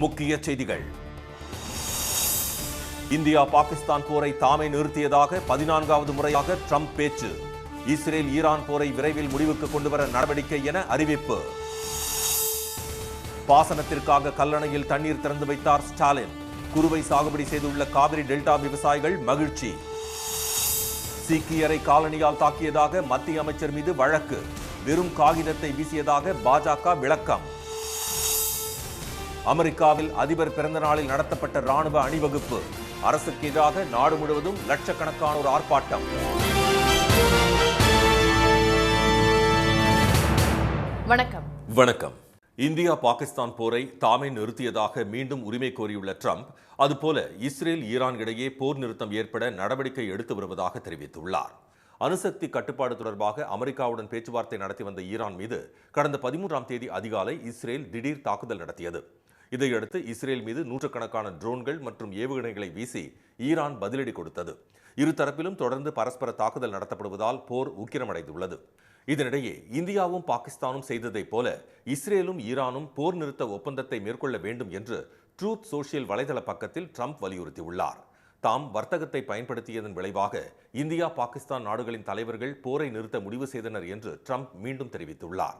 முக்கிய செய்திகள். இந்தியா பாகிஸ்தான் போரை தாமே நிறுத்தியதாக 14வது முறையாக ட்ரம்ப் பேச்சு. இஸ்ரேல் ஈரான் போரை விரைவில் முடிவுக்கு கொண்டுவர நடவடிக்கை என அறிவிப்பு. பாசனத்திற்காக கல்லணையில் தண்ணீர் திறந்து வைத்தார் ஸ்டாலின். குறுவை சாகுபடி செய்துள்ள காவிரி டெல்டா விவசாயிகள் மகிழ்ச்சி. சீக்கியரை காலணியால் தாக்கியதாக மத்திய அமைச்சர் மீது வழக்கு. வெறும் காகிதத்தை வீசியதாக பாஜக விளக்கம். அமெரிக்காவில் அதிபர் பிறந்த நாளில் நடத்தப்பட்ட ராணுவ அணிவகுப்பு. அரசுக்கு எதிராக நாடு முழுவதும் லட்சக்கணக்கானோர் ஆர்ப்பாட்டம். வணக்கம். இந்தியா பாகிஸ்தான் போரை தாமே நிறுத்தியதாக மீண்டும் உரிமை கோரியுள்ள ட்ரம்ப், அதுபோல இஸ்ரேல் ஈரான் இடையே போர் நிறுத்தம் ஏற்பட நடவடிக்கை எடுத்து வருவதாக தெரிவித்துள்ளார். அணுசக்தி கட்டுப்பாடு தொடர்பாக அமெரிக்காவுடன் பேச்சுவார்த்தை நடத்தி வந்த ஈரான் மீது கடந்த 13ஆம் தேதி அதிகாலை இஸ்ரேல் திடீர் தாக்குதல் நடத்தியது. இதையடுத்து இஸ்ரேல் மீது நூற்றுக்கணக்கான ட்ரோன்கள் மற்றும் ஏவுகணைகளை வீசி ஈரான் பதிலடி கொடுத்தது. இருதரப்பிலும் தொடர்ந்து பரஸ்பர தாக்குதல் நடத்தப்படுவதால் போர் உக்கிரமடைந்துள்ளது. இதனிடையே இந்தியாவும் பாகிஸ்தானும் செய்ததைப் போல இஸ்ரேலும் ஈரானும் போர் நிறுத்த ஒப்பந்தத்தை மேற்கொள்ள வேண்டும் என்று ட்ரூத் சோஷியல் வலைதள பக்கத்தில் ட்ரம்ப் வலியுறுத்தியுள்ளார். தாம் வர்த்தகத்தை பயன்படுத்தியதன் விளைவாக இந்தியா பாகிஸ்தான் நாடுகளின் தலைவர்கள் போரை நிறுத்த முடிவு செய்தனர் என்று ட்ரம்ப் மீண்டும் தெரிவித்துள்ளார்.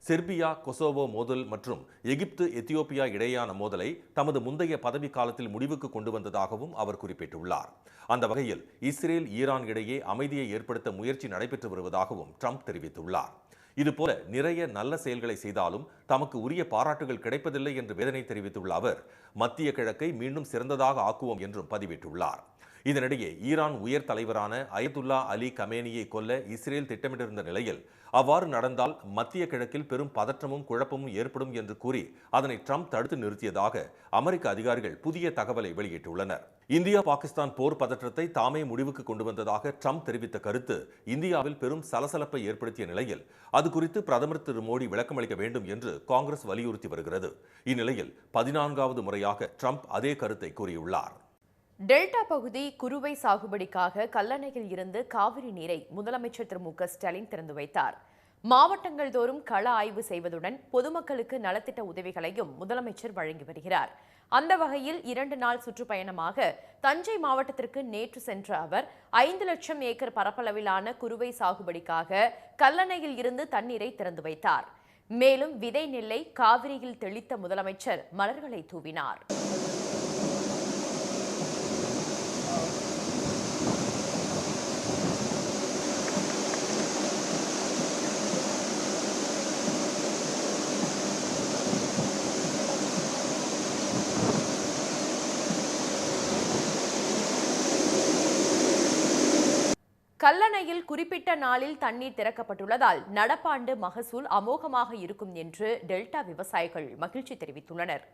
செர்பியா கொசோவோ மோதல் மற்றும் எகிப்து எத்தியோப்பியா இடையேயான மோதலை தமது முந்தைய பதவி காலத்தில் முடிவுக்கு கொண்டு வந்ததாகவும் அவர் குறிப்பிட்டுள்ளார். அந்த வகையில் இஸ்ரேல் ஈரான் இடையே அமைதியை ஏற்படுத்த முயற்சி நடைபெற்று வருவதாகவும் ட்ரம்ப் தெரிவித்துள்ளார். இதுபோல நிறைய நல்ல செயல்களை செய்தாலும் தமக்கு உரிய பாராட்டுகள் கிடைப்பதில்லை என்று வேதனை தெரிவித்துள்ள அவர், மத்திய கிழக்கை மீண்டும் சிறந்ததாக ஆக்குவோம் என்றும் பதிவிட்டுள்ளார். இதனிடையே ஈரான் உயர் தலைவரான அயதுல்லா அலி கமேனியை கொல்ல இஸ்ரேல் திட்டமிட்டிருந்த நிலையில் அவ்வாறு நடந்தால் மத்திய கிழக்கில் பெரும் பதற்றமும் குழப்பமும் ஏற்படும் என்று கூறி அதனை ட்ரம்ப் தடுத்து நிறுத்தியதாக அமெரிக்க அதிகாரிகள் புதிய தகவலை வெளியிட்டுள்ளனர். இந்தியா பாகிஸ்தான் போர் பதற்றத்தை தாமே முடிவுக்கு கொண்டு வந்ததாக ட்ரம்ப் தெரிவித்த கருத்து இந்தியாவில் பெரும் சலசலப்பை ஏற்படுத்திய நிலையில் அது குறித்து பிரதமர் திரு மோடி விளக்கமளிக்க வேண்டும் என்று காங்கிரஸ் வலியுறுத்தி வருகிறது. இந்நிலையில் 14வது முறையாக ட்ரம்ப் அதே கருத்தை கூறியுள்ளார். டெல்டா பகுதி குறுவை சாகுபடிக்காக கல்லணையில் இருந்து காவிரி நீரை முதலமைச்சர் திரு மு க ஸ்டாலின் திறந்து வைத்தார். மாவட்டங்கள் தோறும் கள ஆய்வு செய்வதுடன் பொதுமக்களுக்கு நலத்திட்ட உதவிகளையும் முதலமைச்சர் வழங்கி வருகிறார். அந்த வகையில் 2 நாள் சுற்றுப்பயணமாக தஞ்சை மாவட்டத்திற்கு நேற்று சென்ற அவர் 5 லட்சம் ஏக்கர் பரப்பளவிலான குறுவை சாகுபடிக்காக கல்லணையில் இருந்து தண்ணீரை திறந்து வைத்தார். மேலும் விதை நெல்லை காவிரியில் தெளித்த முதலமைச்சர் மலர்களை தூவினார். கல்லணையில் குறிப்பிட்ட நாளில் தண்ணீர் திறக்கப்பட்டுள்ளதால் நடப்பாண்டு மகசூல் அமோகமாக இருக்கும் என்று டெல்டா விவசாயிகள் மகிழ்ச்சி தெரிவித்துள்ளனர்.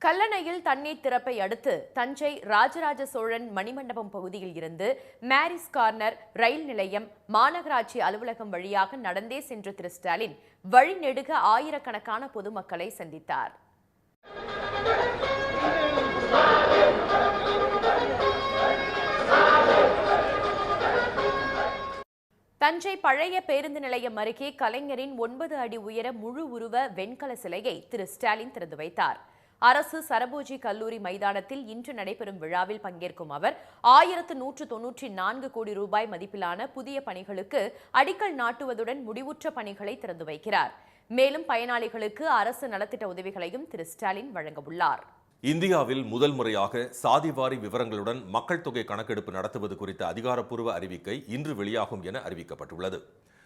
கல்லணையில் தண்ணீர் திறப்பை அடுத்து தஞ்சை ராஜராஜ சோழன் மணிமண்டபம் பகுதியில் இருந்து மேரிஸ் கார்னர் ரயில் நிலையம் மாநகராட்சி அலுவலகம் வழியாக நடந்தே சென்ற திரு ஸ்டாலின் வழிநெடுக ஆயிரக்கணக்கான பொதுமக்களை சந்தித்தார். தஞ்சை பழைய பேருந்து நிலையம் அருகே கலைஞரின் 9 அடி உயர முழு உருவ வெண்கல சிலையை திரு ஸ்டாலின் திறந்து வைத்தார். அரசு சரபோஜி கல்லூரி மைதானத்தில் இன்று நடைபெறும் விழாவில் பங்கேற்கும் அவர் 1194 கோடி ரூபாய் மதிப்பிலான புதிய பணிகளுக்கு அடிக்கல் நாட்டுவதுடன் முடிவுற்ற பணிகளை திறந்து வைக்கிறார். மேலும் பயனாளிகளுக்கு அரசு நலத்திட்ட உதவிகளையும் திரு ஸ்டாலின் வழங்க உள்ளார். இந்தியாவில் முதல் முறையாக சாதிவாரி விவரங்களுடன் மக்கள் தொகை கணக்கெடுப்பு நடத்துவது குறித்த அதிகாரப்பூர்வ அறிவிக்கை இன்று வெளியாகும் என அறிவிக்கப்பட்டுள்ளது.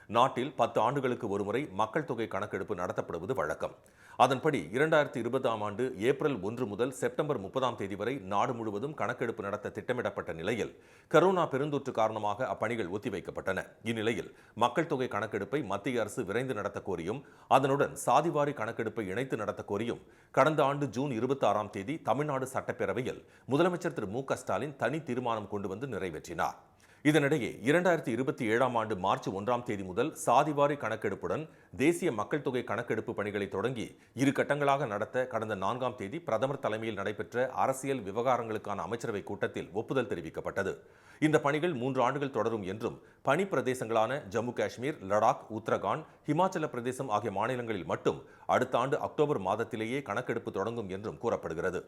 நாட்டில் 10 ஆண்டுகளுக்கு ஒருமுறை மக்கள் தொகை கணக்கெடுப்பு நடத்தப்படுவது வழக்கம். அதன்படி 2020ஆம் ஆண்டு ஏப்ரல் 1 முதல் செப்டம்பர் 30ஆம் தேதி வரை நாடு முழுவதும் கணக்கெடுப்பு நடத்த திட்டமிடப்பட்ட நிலையில் கரோனா பெருந்தொற்று காரணமாக அப்பணிகள் ஒத்திவைக்கப்பட்டன. இந்நிலையில் மக்கள் தொகை கணக்கெடுப்பை மத்திய அரசு விரைந்து நடத்த கோரியும் அதனுடன் சாதிவாரி கணக்கெடுப்பை இணைத்து நடத்த கோரியும் கடந்த ஆண்டு ஜூன் 26ஆம் தேதி தமிழ்நாடு சட்டப்பேரவையில் முதலமைச்சர் திரு மு க ஸ்டாலின் தனி தீர்மானம் கொண்டு வந்து நிறைவேற்றினார். இதனிடையே 2027ஆம் ஆண்டு மார்ச் 1ஆம் தேதி முதல் சாதிவாரி கணக்கெடுப்புடன் தேசிய மக்கள் தொகை கணக்கெடுப்பு பணிகளை தொடங்கி 2 கட்டங்களாக நடத்த கடந்த 4ஆம் தேதி பிரதமர் தலைமையில் நடைபெற்ற அரசியல் விவகாரங்களுக்கான அமைச்சரவை கூட்டத்தில் ஒப்புதல் தெரிவிக்கப்பட்டது. இந்த பணிகள் 3 ஆண்டுகள் தொடரும் என்றும் பனி பிரதேசங்களான ஜம்மு காஷ்மீர், லடாக், உத்தரகாண்ட், ஹிமாச்சல பிரதேசம் ஆகிய மாநிலங்களில் மட்டும் அடுத்த ஆண்டு அக்டோபர் மாதத்திலேயே கணக்கெடுப்பு தொடங்கும் என்றும் கூறப்படுகிறது.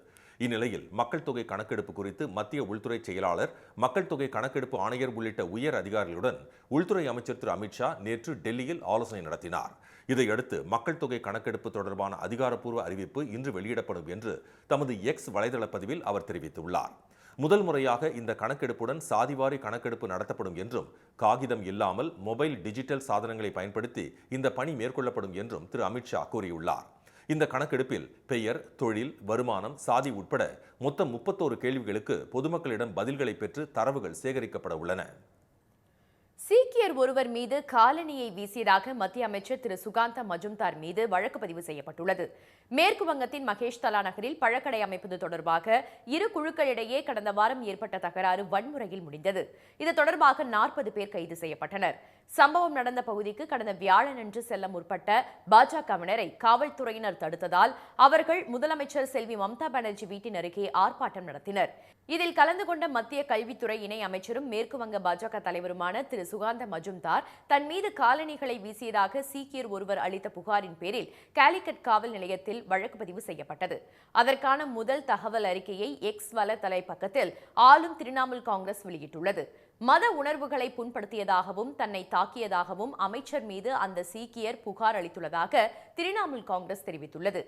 இந்நிலையில் மக்கள் தொகை கணக்கெடுப்பு குறித்து மத்திய உள்துறை செயலாளர், மக்கள் தொகை கணக்கெடுப்பு ஆணையர் உள்ளிட்ட உயர் அதிகாரிகளுடன் உள்துறை அமைச்சர் திரு அமித்ஷா நேற்று டெல்லியில் ஆலோசனை நடத்தினார். இதையடுத்து மக்கள் தொகை கணக்கெடுப்பு தொடர்பான அதிகாரப்பூர்வ அறிவிப்பு இன்று வெளியிடப்படும் என்று தமது எக்ஸ் வலைதள பதிவில் அவர் தெரிவித்துள்ளார். முதல் முறையாக இந்த கணக்கெடுப்புடன் சாதிவாரி கணக்கெடுப்பு நடத்தப்படும் என்றும், காகிதம் இல்லாமல் மொபைல் டிஜிட்டல் சாதனங்களை பயன்படுத்தி இந்த பணி மேற்கொள்ளப்படும் என்றும் திரு அமித்ஷா கூறியுள்ளார். இந்த கணக்கெடுப்பில் பெயர், தொழில், வருமானம், சாதி உட்பட மொத்தம் 31 கேள்விகளுக்கு பொதுமக்களிடம் பதில்களை பெற்று தரவுகள் சேகரிக்கப்பட உள்ளன. சீக்கியர் ஒருவர் மீது காலணியை வீசியதாக மத்திய அமைச்சர் திரு சுகாந்த மஜும்தார் மீது வழக்கு பதிவு செய்யப்பட்டுள்ளது. மேற்கு வங்கத்தின் மகேஷ்தலா நகரில் பழக்கடை அமைப்பது தொடர்பாக 2 குழுக்களிடையே கடந்த வாரம் ஏற்பட்ட தகராறு வன்முறையில் முடிந்தது. இது தொடர்பாக 40 பேர் கைது செய்யப்பட்டனர். சம்பவம் நடந்த பகுதிக்கு கடந்த வியாழனன்று செல்ல முற்பட்ட பாஜகவினரை காவல்துறையினர் தடுத்ததால் அவர்கள் முதலமைச்சர் செல்வி மம்தா பானர்ஜி வீட்டின் அருகே ஆர்ப்பாட்டம் நடத்தினர். இதில் கலந்து கொண்ட மத்திய கல்வித்துறை இணை அமைச்சரும் மேற்கு வங்க பாஜக தலைவருமான திரு சுகாந்த மஜும்தார் தன் மீது காலணிகளை வீசியதாக சீக்கியர் ஒருவர் அளித்த புகாரின் பேரில் காலிகட் காவல் நிலையத்தில் வழக்கு பதிவு செய்யப்பட்டது. அதற்கான முதல் தகவல் அறிக்கையை எக்ஸ் வலைதள பக்கத்தில் ஆளும் திரிணாமுல் காங்கிரஸ் வெளியிட்டுள்ளது. மத உணர்வுகளை புண்படுத்தியதாகவும் தன்னை தாக்கியதாகவும் அமைச்சர் மீது அந்த சீக்கியர் புகார் அளித்துள்ளதாக திரிணாமுல் காங்கிரஸ் தெரிவித்துள்ளது.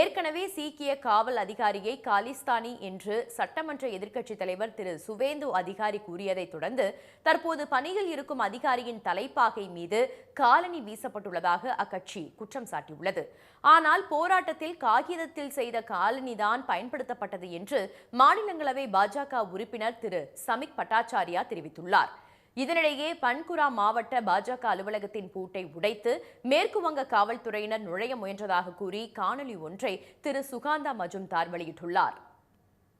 ஏற்கனவே சீக்கிய காவல் அதிகாரியை காலிஸ்தானி என்று சட்டமன்ற எதிர்க்கட்சித் தலைவர் திரு சுவேந்து அதிகாரி கூறியதை தொடர்ந்து தற்போது பணியில் இருக்கும் அதிகாரியின் தலைப்பாகை மீது காலணி வீசப்பட்டுள்ளதாக அக்கட்சி குற்றம் சாட்டியுள்ளது. ஆனால் போராட்டத்தில் காகிதத்தில் செய்த காலணிதான் பயன்படுத்தப்பட்டது என்று மாநிலங்களவை பாஜக உறுப்பினர் திரு சமிக் பட்டாச்சாரியா தெரிவித்துள்ளார். இதனிடையே பன்குரா மாவட்ட பாஜக அலுவலகத்தின் பூட்டை உடைத்து மேற்கு வங்க காவல்துறையினர் நுழைய முயன்றதாக கூறி காணொலி ஒன்றை திரு சுகாந்தா மஜும்தார் வெளியிட்டுள்ளார்.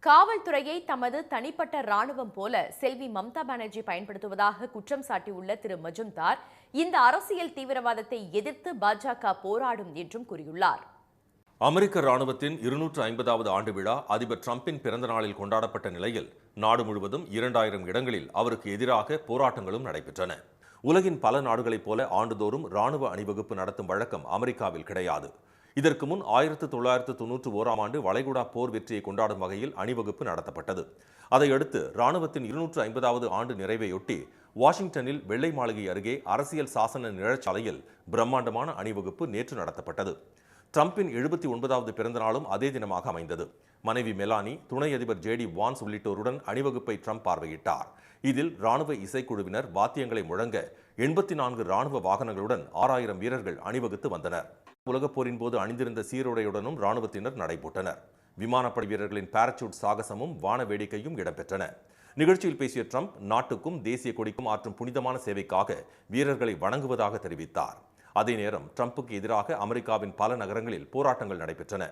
காவல்துறையை தமது தனிப்பட்ட ராணுவம் போல செல்வி மம்தா பானர்ஜி பயன்படுத்துவதாக குற்றம் சாட்டியுள்ள திரு மஜும்தார் இந்த அரசியல் தீவிரவாதத்தை எதிர்த்து பாஜக போராடும் என்றும் கூறியுள்ளார். அமெரிக்க ராணுவத்தின் 250வது ஆண்டு விழா அதிபர் டிரம்பின் பிறந்த நாளில் கொண்டாடப்பட்ட நிலையில் நாடு முழுவதும் 2000 இடங்களில் அவருக்கு எதிராக போராட்டங்களும் நடைபெற்றன. உலகின் பல நாடுகளைப் போல ஆண்டுதோறும் ராணுவ அணிவகுப்பு நடத்தும் வழக்கம் அமெரிக்காவில் கிடையாது. இதற்கு முன் 1991ஆம் ஆண்டு வளைகுடா போர் வெற்றியை கொண்டாடும் வகையில் அணிவகுப்பு நடத்தப்பட்டது. அதையடுத்து ராணுவத்தின் 250வது ஆண்டு நிறைவையொட்டி வாஷிங்டனில் வெள்ளை மாளிகை அருகே அரசியல் சாசன நிழற்சாலையில் பிரம்மாண்டமான அணிவகுப்பு நேற்று நடத்தப்பட்டது. டிரம்பின் 79வது பிறந்த நாளும் அதே தினமாக அமைந்தது. மனைவி மெலானி, துணை அதிபர் ஜேடி வான்ஸ் உள்ளிட்டோருடன் அணிவகுப்பை டிரம்ப் பார்வையிட்டார். இதில் ராணுவ இசைக்குழுவினர் வாத்தியங்களை முழங்க 84 ராணுவ வாகனங்களுடன் 6000 வீரர்கள் அணிவகுத்து வந்தனர். உலகப் போரின் போது அணிந்திருந்த சீருடையுடனும் ராணுவத்தினர் நடைபோட்டனர். விமானப்படை வீரர்களின் பாராசூட் சாகசமும் வான வேடிக்கையும் இடம்பெற்றன. நிகழ்ச்சியில் பேசிய டிரம்ப் நாட்டுக்கும் தேசிய கொடிக்கும் ஆற்றும் புனிதமான சேவைக்காக வீரர்களை வணங்குவதாக தெரிவித்தார். அதே நேரம் டிரம்புக்கு எதிராக அமெரிக்காவின் பல நகரங்களில் போராட்டங்கள் நடைபெற்றன.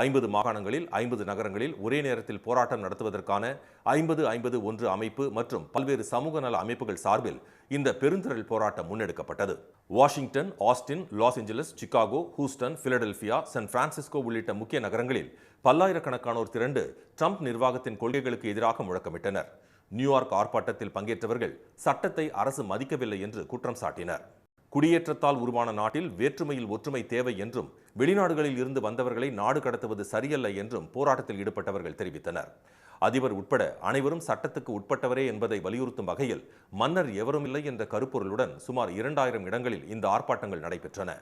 50 மாகாணங்களில் 50 நகரங்களில் ஒரே நேரத்தில் போராட்டம் நடத்துவதற்கான 50-50-1 அமைப்பு மற்றும் பல்வேறு சமூக நல அமைப்புகள் சார்பில் இந்த பெருந்திரள் போராட்டம் முன்னெடுக்கப்பட்டது. Washington, Austin, Los Angeles, Chicago, Houston, Philadelphia, San Francisco உள்ளிட்ட முக்கிய நகரங்களில் பல்லாயிரக்கணக்கானோர் திரண்டு டிரம்ப் நிர்வாகத்தின் கொள்கைகளுக்கு எதிராக முழக்கமிட்டனர். நியூயார்க் ஆர்ப்பாட்டத்தில் பங்கேற்றவர்கள் சட்டத்தை அரசு மதிக்கவில்லை என்று குற்றம் சாட்டினர். குடியேற்றத்தால் உருவான நாட்டில் வேற்றுமையில் ஒற்றுமை தேவை என்றும் வெளிநாடுகளில் இருந்து வந்தவர்களை நாடு கடத்துவது சரியல்ல என்றும் போராட்டத்தில் ஈடுபட்டவர்கள் தெரிவித்தனர். அதிபர் உட்பட அனைவரும் சட்டத்துக்கு உட்பட்டவரே என்பதை வலியுறுத்தும் வகையில் மன்னர் எவரும் இல்லை என்ற கருப்பொருளுடன் சுமார் 2000 இடங்களில் இந்த ஆர்ப்பாட்டங்கள் நடைபெற்றன.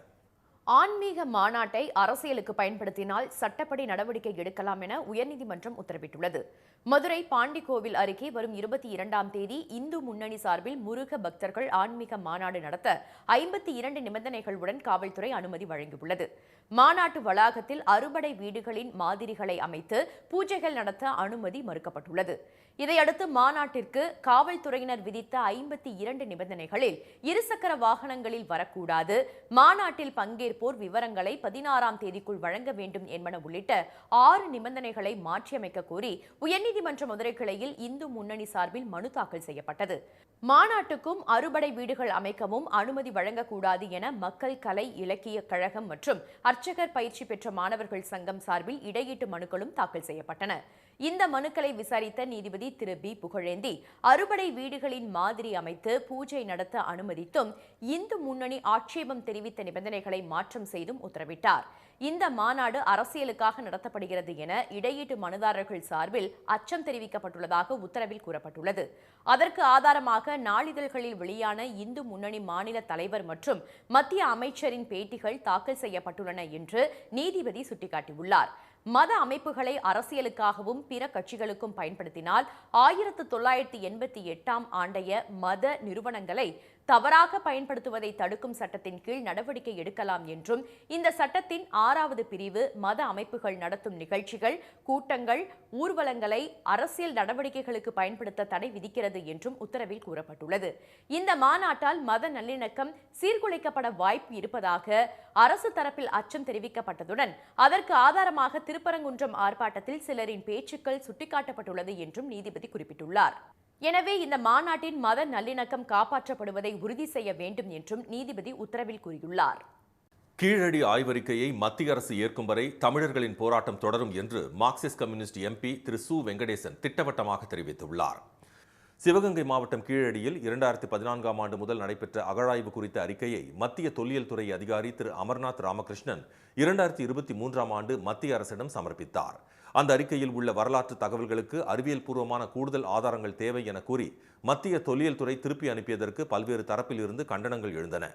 ஆன்மீக மாநாட்டை அரசியலுக்கு பயன்படுத்தினால் சட்டப்படி நடவடிக்கை எடுக்கலாம் என உயர்நீதிமன்றம் உத்தரவிட்டுள்ளது. மதுரை பாண்டிக்கோவில் அருகே வரும் 22ஆம் தேதி இந்து முன்னணி சார்பில் முருக பக்தர்கள் ஆன்மீக மாநாடு நடத்த 52 நிபந்தனைகளுடன் காவல்துறை அனுமதி வழங்கியுள்ளது. மாநாட்டு வளாகத்தில் அறுபடை வீடுகளின் மாதிரிகளை அமைத்து பூஜைகள் நடத்த அனுமதி மறுக்கப்பட்டுள்ளது. இதையடுத்து மாநாட்டிற்கு காவல்துறையினர் விதித்த 52 நிபந்தனைகளில் இருசக்கர வாகனங்களில் வரக்கூடாது, மாநாட்டில் பங்கேற்போர் விவரங்களை 16ஆம் தேதிக்குள் வழங்க வேண்டும் என்பன உள்ளிட்ட 6 நிபந்தனைகளை மாற்றியமைக்க கோரி உயர்நீதிமன்றம் உயர்நீதிமன்ற மதுரை கிளையில் இந்து முன்னணி சார்பில் மனு தாக்கல் செய்யப்பட்டது. மாநாட்டுக்கும் அறுபடை வீடுகள் அமைக்கவும் அனுமதி வழங்கக்கூடாது என மக்கள் கலை இலக்கிய கழகம் மற்றும் அர்ச்சகர் பயிற்சி பெற்ற மாணவர்கள் சங்கம் சார்பில் இடையீட்டு மனுக்களும் தாக்கல் செய்யப்பட்டன. இந்த மனுக்களை விசாரித்த நீதிபதி திரு பி புகழேந்தி அறுபடை வீடுகளின் மாதிரி அமைத்து பூஜை நடத்த அனுமதித்தும் இந்து முன்னணி ஆட்சேபம் தெரிவித்த நிபந்தனைகளை மாற்றம் செய்தும் உத்தரவிட்டார். இந்த மாநாடு அரசியலுக்காக நடத்தப்படுகிறது என இடையீட்டு மனுதாரர்கள் சார்பில் அச்சம் தெரிவிக்கப்பட்டுள்ளதாக உத்தரவில் கூறப்பட்டுள்ளது. அதற்கு ஆதாரமாக நாளிதழ்களில் வெளியான இந்து முன்னணி மாநில தலைவர் மற்றும் மத்திய அமைச்சரின் பேட்டிகள் தாக்கல் செய்யப்பட்டுள்ளன என்று நீதிபதி சுட்டிக்காட்டியுள்ளார். மத அமைப்புகளை அரசியலுக்காகவும் பிற கட்சிகளுக்கும் பயன்படுத்தினால் 1988 ஆண்டைய மத நிறுவனங்களை தவறாக பயன்படுத்துவதை தடுக்கும் சட்டத்தின் கீழ் நடவடிக்கை எடுக்கலாம் என்றும் இந்த சட்டத்தின் 6வது பிரிவு மத அமைப்புகள் நடத்தும் நிகழ்ச்சிகள், கூட்டங்கள், ஊர்வலங்களை அரசியல் நடவடிக்கைகளுக்கு பயன்படுத்த தடை விதிக்கிறது என்றும் உத்தரவில் கூறப்பட்டுள்ளது. இந்த மாநாட்டால் மத நல்லிணக்கம் சீர்குலைக்கப்பட வாய்ப்பு இருப்பதாக அரசு தரப்பில் அச்சம் தெரிவிக்கப்பட்டதுடன் அதற்கு ஆதாரமாக திருப்பரங்குன்றம் ஆர்ப்பாட்டத்தில் சிலரின் பேச்சுக்கள் சுட்டிக்காட்டப்பட்டுள்ளது என்றும் நீதிபதி குறிப்பிட்டுள்ளார். எனவே இந்த மாநாட்டின் மத நல்லிணக்கம் காப்பாற்றப்படுவதை உறுதி செய்ய வேண்டும் என்றும் நீதிபதி உத்தரவில் கூறியுள்ளார். கீழடி ஆய்வறிக்கையை மத்திய அரசு ஏற்கும் வரை தமிழர்களின் போராட்டம் தொடரும் என்று மார்க்சிஸ்ட் கம்யூனிஸ்ட் எம்பி திரு சு வெங்கடேசன் திட்டவட்டமாக தெரிவித்துள்ளார். சிவகங்கை மாவட்டம் கீழடியில் 2014ஆம் ஆண்டு முதல் நடைபெற்ற அகழாய்வு குறித்த அறிக்கையை மத்திய தொல்லியல் துறை அதிகாரி திரு அமர்நாத் ராமகிருஷ்ணன் 2023ஆம் ஆண்டு மத்திய அரசிடம் சமர்ப்பித்தார். அந்த அறிக்கையில் உள்ள வரலாற்று தகவல்களுக்கு அறிவியல் பூர்வமான கூடுதல் ஆதாரங்கள் தேவை என கூறி மத்திய தொல்லியல் துறை திருப்பி அனுப்பியதற்கு பல்வேறு தரப்பில் இருந்து கண்டனங்கள் எழுந்தன.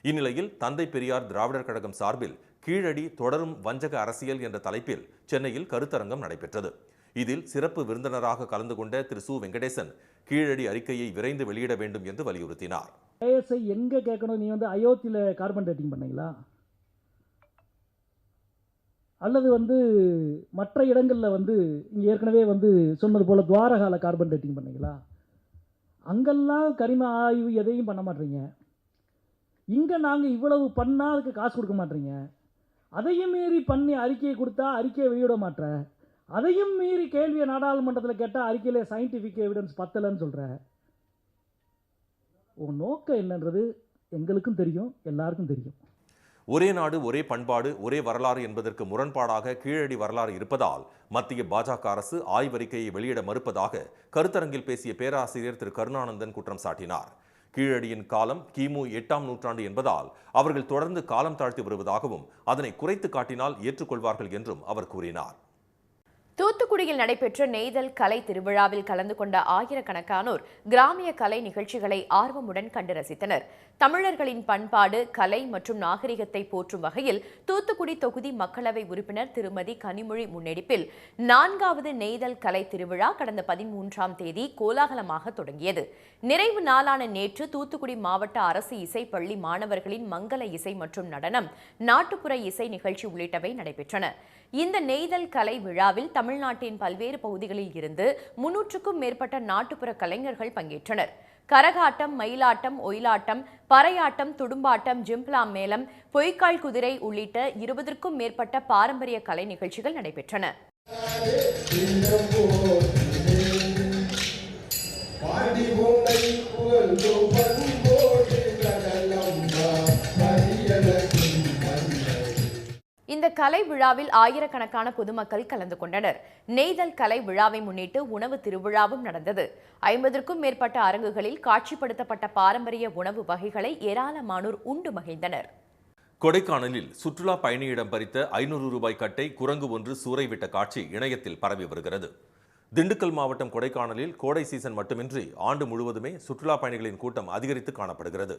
இந்நிலையில் தந்தை பெரியார் திராவிடர் கழகம் சார்பில் கீழடி தொடரும் வஞ்சக அரசியல் என்ற தலைப்பில் சென்னையில் கருத்தரங்கம் நடைபெற்றது. இதில் சிறப்பு விருந்தினராக கலந்து கொண்ட திரு சு வெங்கடேசன் கீழடி அறிக்கையை விரைந்து வெளியிட வேண்டும் என்று வலியுறுத்தினார். எங்க கேட்கணும், நீ அயோத்தியில கார்பன் டேட்டிங் பண்ணீங்களா அல்லது மற்ற இடங்கள்ல இங்க ஏற்கனவே சொன்னது போல துவாரகால கார்பன் டேட்டிங் பண்ணீங்களா? அங்கெல்லாம் கரிம ஆய்வு எதையும் பண்ண மாட்டீங்க. இங்க நாங்க இவ்வளவு பண்ணா அதுக்கு காசு கொடுக்க மாட்டீங்க. அதையும் மீறி பண்ணி அறிக்கையை கொடுத்தா அறிக்கையை வெளியிட மாட்டேற. அதையும் மீறி கேள்வியை நாடாளுமன்றத்தில் கேட்டால் அறிக்கையில சயின்டிஃபிக் எவிடன்ஸ் பத்தலைன்னு சொல்ற. உன் நோக்கம் என்னன்றது எங்களுக்கும் தெரியும், எல்லாருக்கும் தெரியும். ஒரே நாடு ஒரே பண்பாடு ஒரே வரலாறு என்பதற்கு முரண்பாடாக கீழடி வரலாறு இருப்பதால் மத்திய பாஜக அரசு ஆய்வறிக்கையை வெளியிட மறுப்பதாக கருத்தரங்கில் பேசிய பேராசிரியர் திரு கருணானந்தன் குற்றம் சாட்டினார். கீழடியின் காலம் கிமு 8ஆம் நூற்றாண்டு என்பதால் அவர்கள் தொடர்ந்து காலம் தாழ்த்தி வருவதாகவும் அதனை குறைத்து காட்டினால் ஏற்றுக்கொள்வார்கள் என்றும் அவர் கூறினார். தூத்துக்குடியில் நடைபெற்ற நெய்தல் கலை திருவிழாவில் கலந்து கொண்ட ஆயிரக்கணக்கானோர் கிராமிய கலை நிகழ்ச்சிகளை ஆர்வமுடன் கண்டு ரசித்தனர். தமிழர்களின் பண்பாடு, கலை மற்றும் நாகரிகத்தை போற்றும் வகையில் தூத்துக்குடி தொகுதி மக்களவை உறுப்பினர் திருமதி கனிமொழி முன்னெடுப்பில் 4வது நெய்தல் கலை திருவிழா கடந்த 13ஆம் தேதி கோலாகலமாக தொடங்கியது. நிறைவு நாளான நேற்று தூத்துக்குடி மாவட்ட அரசு இசைப்பள்ளி மாணவர்களின் மங்கள இசை மற்றும் நடனம், நாட்டுப்புற இசை நிகழ்ச்சி உள்ளிட்டவை நடைபெற்றன. இந்த நெய்தல் கலை விழாவில் தமிழ்நாட்டின் பல்வேறு பகுதிகளில் இருந்து 300க்கும் மேற்பட்ட நாட்டுப்புற கலைஞர்கள் பங்கேற்றனர். கரகாட்டம், மயிலாட்டம், ஒயிலாட்டம், பறையாட்டம், துடும்பாட்டம், ஜிம்ப்லாம் மேளம், பொய்க்கால் குதிரை உள்ளிட்ட 20க்கும் மேற்பட்ட பாரம்பரிய கலை நிகழ்ச்சிகள் நடைபெற்றன. இந்த கலை விழாவில் ஆயிரக்கணக்கான பொதுமக்கள் கலந்து கொண்டனர். நெய்தல் கலை விழாவை முன்னிட்டு உணவு திருவிழாவும் நடந்தது. 50க்கும் மேற்பட்ட அரங்குகளில் காட்சிப்படுத்தப்பட்ட பாரம்பரிய உணவு வகைகளை ஏராளமானோர் உண்டு மகிழ்ந்தனர். கொடைக்கானலில் சுற்றுலா பயணியிடம் பறித்த 500 ரூபாய் கட்டை குரங்கு ஒன்று சூறைவிட்ட காட்சி இணையத்தில் பரவி வருகிறது. திண்டுக்கல் மாவட்டம் கொடைக்கானலில் கோடை சீசன் மட்டுமின்றி ஆண்டு முழுவதுமே சுற்றுலா பயணிகளின் கூட்டம் அதிகரித்து காணப்படுகிறது.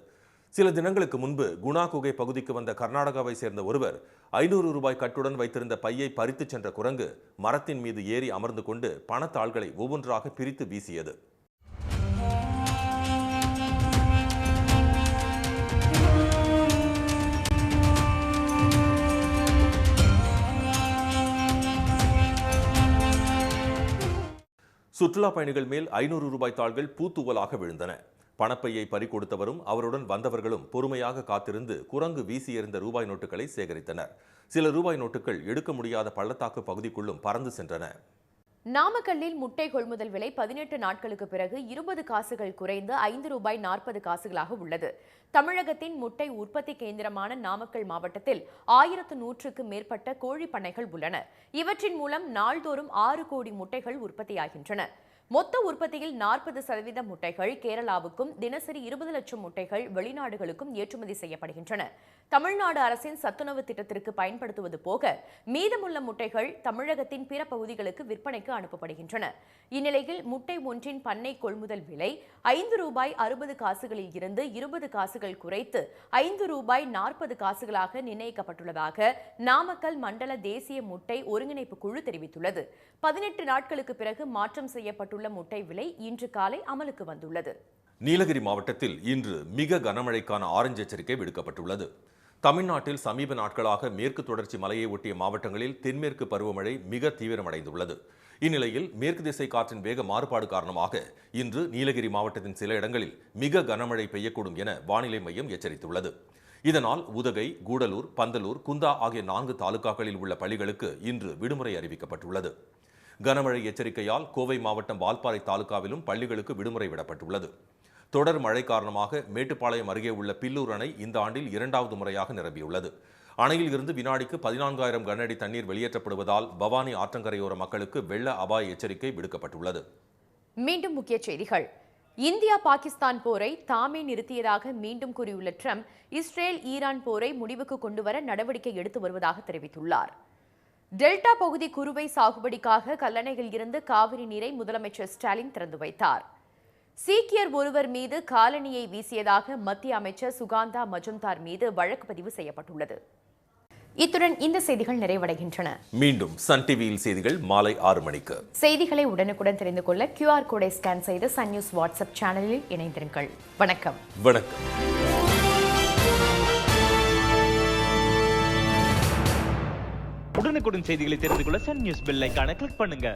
சில தினங்களுக்கு முன்பு குணா குகை பகுதிக்கு வந்த கர்நாடகாவை சேர்ந்த ஒருவர் 500 ரூபாய் கட்டுடன் வைத்திருந்த பையை பறித்து சென்ற குரங்கு மரத்தின் மீது ஏறி அமர்ந்து கொண்டு பணத்தாள்களை ஒவ்வொன்றாக பிரித்து வீசியது. சுற்றுலா பயணிகள் மேல் 500 ரூபாய் தாள்கள் பூத்துவலாக விழுந்தன. பணப்பையை பறிகொடுத்தவரும் அவருடன் வந்தவர்களும் பொறுமையாக காத்திருந்து குரங்கு வீசி எறிந்த ரூபாய் நோட்டுகளை சேகரித்தனர். சில ரூபாய் நோட்டுகள் எடுக்க முடியாத பள்ளத்தாக்கு பகுதிக்குள்ளும் பறந்து சென்றன. நாமக்கல்லில் முட்டை கொள்முதல் விலை 18 நாட்களுக்கு பிறகு 20 காசுகள் குறைந்து ₹5.40 உள்ளது. தமிழகத்தின் முட்டை உற்பத்தி கேந்திரமான நாமக்கல் மாவட்டத்தில் 1100க்கு மேற்பட்ட கோழி பண்ணைகள் உள்ளன. இவற்றின் மூலம் நாள்தோறும் 6 கோடி முட்டைகள் உற்பத்தியாகின்றன. மொத்த உற்பத்தியில் 40% முட்டைகள் கேரளாவுக்கும், தினசரி 20 லட்சம் முட்டைகள் வெளிநாடுகளுக்கும் ஏற்றுமதி செய்யப்படுகின்றன. தமிழ்நாடு அரசின் சத்துணவு திட்டத்திற்கு பயன்படுத்துவது போக மீதமுள்ள முட்டைகள் தமிழகத்தின் பிற பகுதிகளுக்கு விற்பனைக்கு அனுப்பப்படுகின்றன. இந்நிலையில் முட்டை ஒன்றின் பண்ணை கொள்முதல் விலை ₹5.60 இருந்து 20 காசுகள் குறைத்து ₹5.40 நிர்ணயிக்கப்பட்டுள்ளதாக நாமக்கல் மண்டல தேசிய முட்டை ஒருங்கிணைப்பு குழு தெரிவித்துள்ளது. 18 நாட்களுக்கு பிறகு மாற்றம் செய்யப்பட்டுள்ள முட்டை விலை இன்று காலை அமலுக்கு வந்துள்ளது. நீலகிரி மாவட்டத்தில் இன்று மிக கனமழைக்கான ஆரஞ்சு எச்சரிக்கை விடுக்கப்பட்டுள்ளது. தமிழ்நாட்டில் சமீப நாட்களாக மேற்கு தொடர்ச்சி மலையை ஒட்டிய மாவட்டங்களில் தென்மேற்கு பருவமழை மிக தீவிரமடைந்துள்ளது. இந்நிலையில் மேற்கு திசை காற்றின் வேக மாறுபாடு காரணமாக இன்று நீலகிரி மாவட்டத்தின் சில இடங்களில் மிக கனமழை பெய்யக்கூடும் என வானிலை மையம் எச்சரித்துள்ளது. இதனால் உதகை, கூடலூர், பந்தலூர், குந்தா ஆகிய 4 தாலுகாக்களில் உள்ள பள்ளிகளுக்கு இன்று விடுமுறை அறிவிக்கப்பட்டுள்ளது. கனமழை எச்சரிக்கையால் கோவை மாவட்டம் வால்பாறை தாலுகாவிலும் பள்ளிகளுக்கு விடுமுறை விடப்பட்டுள்ளது. தொடர் மழை காரணமாக மேட்டுப்பாளையம் அருகே உள்ள பில்லூர் அணை இந்த ஆண்டில் 2வது முறையாக நிரம்பியுள்ளது. அணையில் இருந்து வினாடிக்கு 14,000 கனஅடி தண்ணீர் வெளியேற்றப்படுவதால் பவானி ஆற்றங்கரையோர மக்களுக்கு வெள்ள அபாய எச்சரிக்கை விடுக்கப்பட்டுள்ளது. மீண்டும் முக்கிய செய்திகள். இந்தியா பாகிஸ்தான் போரை தாமே நிறுத்தியதாக மீண்டும் கூறியுள்ள ட்ரம்ப், இஸ்ரேல் ஈரான் போரை முடிவுக்கு கொண்டுவர நடவடிக்கை எடுத்து வருவதாக தெரிவித்துள்ளார். டெல்டா பகுதி குறுவை சாகுபடிக்காக கல்லணையில் இருந்து காவிரி நீரை முதலமைச்சர் ஸ்டாலின் திறந்து வைத்தார். சீக்கியர் ஒருவர் மீது காலணியை வீசியதாக மத்திய அமைச்சர் சுகாந்தா மஜும்தார் மீது வழக்கு பதிவு செய்யப்பட்டுள்ளது. இத்துடன் இந்த செய்திகள் நிறைவடைகின்றன. மீண்டும் சன் டிவியில் செய்திகள் மாலை 6 மணிக்கு. செய்திகளை உடனுக்குடன் தெரிந்து கொள்ள QR கோடை ஸ்கேன் செய்து சன் நியூஸ் வாட்ஸ்அப் சேனலில் இணைந்திருங்கள். வணக்கம். வணக்கம். உடனுக்குடன் செய்திகளை தெரிந்து கொள்ள சன் நியூஸ் பெல் ஐகானை கிளிக் பண்ணுங்க.